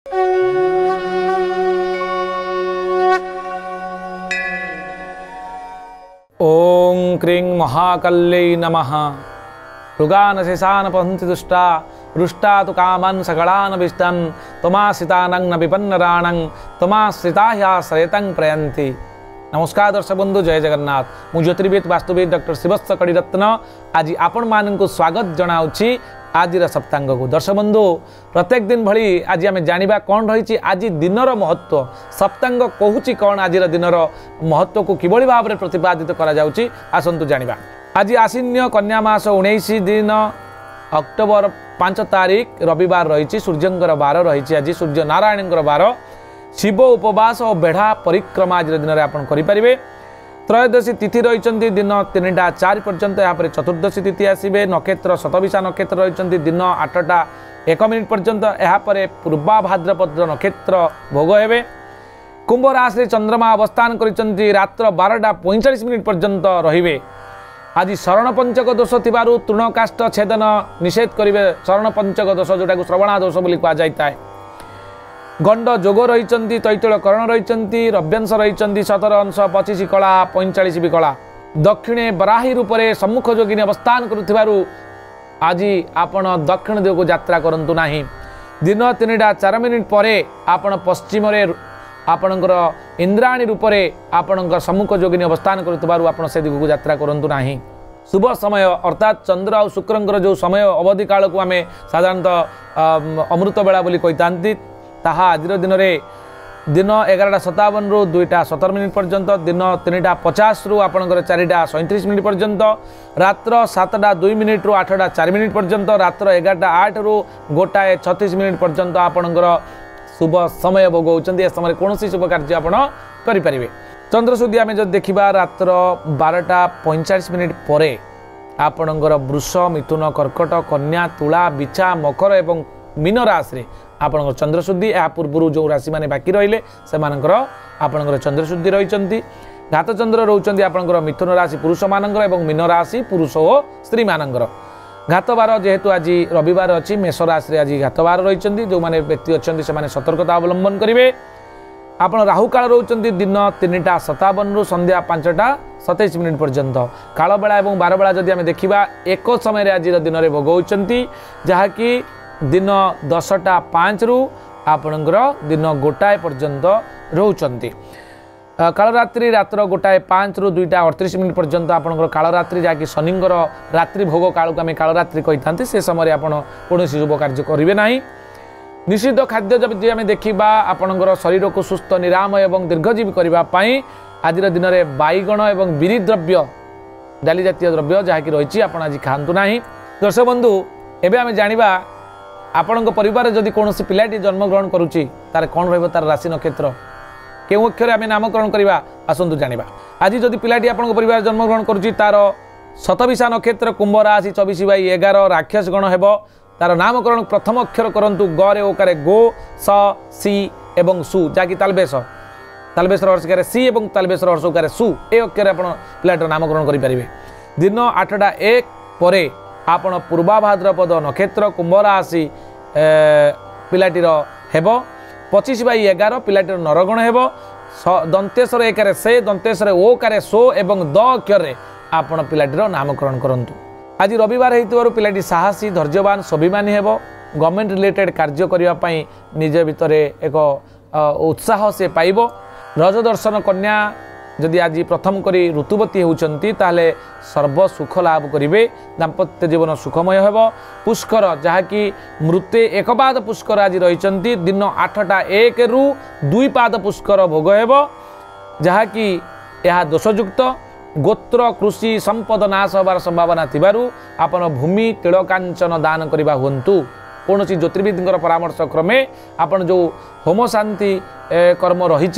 ओं क्रीं महाकल्यै नमः। मृगान् शेषान् पहन्ति दुष्टा रुष्टा तु कामान् सकलान् विष्टान् त्वमाश्रितानां न विपन्नराणां त्वमाश्रिता ह्याश्रयतां प्रयन्ति। नमस्कार दर्शक बंधु, जय जगन्नाथ। मु ज्योतिर्विद वास्तुविद डॉक्टर शिवस्थ कड़ीरत्न आज आपण मानक स्वागत जनाऊँगी आज सप्तांग को। दर्शक बंधु, प्रत्येक दिन भली आज आम जाना कौन रही आज दिनर महत्व, सप्तांग कहूँ कौन आज दिनर महत्व को किभली भाव में प्रतिपादित करसतु जाना। आज आश्विन कन्या मास 19 दिन अक्टोबर 5 तारीख रविवार रही, सूर्यंकर बार रही। आज सूर्य नारायण बार, शिव उपवास और बेढ़ा परिक्रमा आज दिन में आपड़ करें। त्रयोदशी तिथि रही दिन 3टा 4 पर्यंत, यहाँ चतुर्दशी तिथि आसवे। नक्षत्र शतभिषा नक्षत्र रही दिन 8टा 1 मिनिट पर्यंत, यापर पूर्वा भाद्रपद नक्षत्र भोग हे। कुंभ राशि चंद्रमा अवस्थान कर रात्र 12टा 45 मिनिट पर्यंत रे। आज शरण पंचक दोष थी तृणकाष्ठ छेदन निषेध करेंगे। शरण पंचक दोष जोटा को श्रवणा दोष बोली कहुए। गंड जोग रही, तैतल करण रही, रव्यांश रही, 17 अंश 25 कला 45 विकला। दक्षिणे बराही रूप से सम्मुख जोगिनी अवस्थान करुथिबारु आज आपण दक्षिण दिग को यात्रा करंतु नाही। दिन 3टा 4 मिनिट पर आपण पश्चिम आपणकर इंद्राणी रूप से आपणकर सम्मुख जोगिनी अवस्थान करुथिबारु आपण से दिग को यात्रा करंतु नाही। शुभ समय अर्थात चंद्र और शुक्रंकर जो समय अवधि काल को आम साधारणतः अमृत बेला बोली कही ताहा आज दिन में दिन 11:57 रु 2:17 मिनिट पर्यंत, दिन 3:50 रु आपणकर 4:37 मिनिट पर्यंत, रात्र 7:02 मिनिट रु 8:04 मिनिट पर्यंत, रात्र 11:08 रु 1:36 मिनिट पर्यंत आपणकर शुभ समय भोग होती। समय कौन शुभ कार्य आप करें। चंद्रशुद्धि आम जो देखा रात्र 12:45 मिनिट पर आपणकर वृष, मिथुन, कर्कट, कन्या, तुला, बिछा, मकर एवं मीन राशि आपणकर चंद्रशुद्धि। या पूर्व जो राशि मैंने बाकी रहिले से आपणकर चंद्रशुद्धि रही। घात चंद्र रोचंती आपणकर मिथुन राशि पुरुष मानकर एवं मीन राशि पुरुष और स्त्री मानकर। घात बार जेहेतु आज रविवार अच्छी मेष राशि आज घात बार रही। जो मैंने व्यक्ति अच्छा से सतर्कता अवलंबन करेंगे। आप राहु काल रोचंती दिन 3:57 रु संध्या 5:27 मिनिट पर्यंत। काल बेला और बार बेला जदि आम देखा एक समय आज दिन में भोग होती, जहाँकि दिन 10:05 रु आपणकर दिन 1:00 पर्यंत रोचंती। कालरात्रि रात्र 1:05 रु 2:38 मिनिट पर्यंत आपणकर कालरात्रि, जहाँकि शनिंकर रात्रि भोग काल को आम कालरात्रि कही था। से समय आप कौन शुभ कार्य करेंगे ना। निषिद्ध खाद्य जब आम देखा आपणकर शरीर को सुस्थ निराम एवं दीर्घजीवी करने आज दिन में बैगण एवं बिरी द्रव्य डाली जातीय द्रव्य जहाँकि रही आप आज खातु ना। दर्शक बंधु, एवं आम जाना आपण परिवार जदि कौन पिलाटी जन्मग्रहण करुच्ची तार कौन तार राशि नक्षत्र क्यों अक्षर आम नामकरण करवा आसतु जाना। आज जदि पिलाटी आपण परिवार जन्मग्रहण करुच्ची तार शतभिषा नक्षत्र कुंभ राशि 24/11 राक्षस गण हेब। तार नामकरण प्रथम अक्षर करंतु गे ओकारे गो स सी एवं सु, जहाँकि तालबेश तालबेश हर्षकार सी एवं तालबेश हर्षकार सु ए अक्षर आप पिलाटर नामकरण करेंगे। दिन 8:01 पर आपण पूर्वा भाद्रपद नक्षत्र कुंभ राशि पिलाटीर हेब। 25/11 पिलाटीर नरगण हेब। दंतेश्वर एकारे से, दंतेश्वर ओ कारे सो एवं द अक्षर आपण पिलाटीर नामकरण करंतु। आज रविवार होइतिबारु पिलाटी साहसी, धैर्यवान, स्वाभिमानी हेब। गवर्नमेंट रिलेटेड कार्य करने निज भितर एक उत्साह से पाइब। रजदर्शन कन्या जदि आज प्रथम करी ऋतुवती होती ताले सर्व सुख लाभ करेंगे। दाम्पत्य जीवन सुखमय हेब। पुष्कर जहाँकि मृत्ये 1 पाद पुष्कर आज रही दिन 8:01 रु 2 पाद पुष्कर भोग हेब, जहाँकि यह दोषयुक्त। गोत्र कृषि संपद नाश होबार संभावना थिबारु आपण भूमि तिलकांचन दान करवा हुंतु। कौन ज्योतिर्विद परामर्श क्रमे आपण जो होम शांति कर्म रही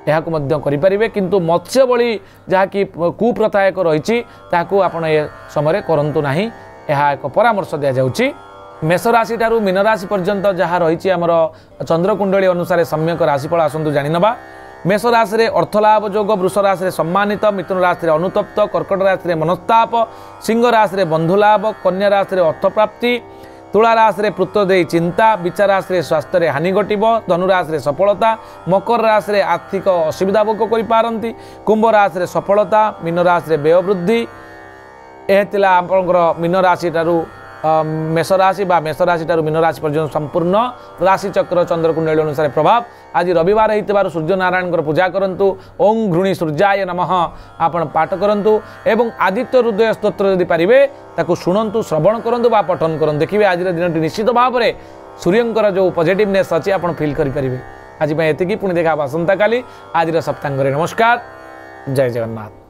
करें, किंतु मत्स्य बलि जहाँकि कुप्रथा एक रही आपड़ ए समय करंतु नाही। यह एक परामर्श दि जाउची। मेष राशि ठारू मीन राशि पर्यंत जहाँ रही आमर चंद्रकुंडली अनुसार सम्यक राशिफल आसतु जानिनबा। मेष राशि रे अर्थलाभ जोग, वृष राशि रे सम्मानित, मिथुन राशि रे अनुतप्त, कर्कट राशि रे मनस्ताप, सिंह राशि रे बंधुलाभ, कन्या राशि रे अर्थप्राप्ति, तुला राशि पुत्र दे चिंता, विचार राशि स्वास्थ्य हानि घटब, धनु राशि सफलता, मकर राशि आर्थिक असुविधा भोग कर, कुंभ राशि सफलता, मीन राशि व्यय वृद्धि। यह आपंकर मीन राशि मेष राशि मेष राशि मीन राशि पर्यटन संपूर्ण राशि चक्र चंद्र कुंडली अनुसार प्रभाव। आज रविवार होइतिबारु सूर्य नारायण पूजा करंतु। ओं घृणी सूर्याय नमः आपण पाठ करंतु एवं आदित्य हृदय स्तोत्र यदि पारिबे ताकू शुणंतु, श्रवण करंतु बा पठन करंतु। देखिबे आज दिनटी निश्चित भाव में सूर्यंकर जो पॉजिटिवनेस अछि आपण फील करि परिबे। आज एतिकी पुणी देखा आसंता काली। आज सप्तांग नमस्कार, जय जगन्नाथ।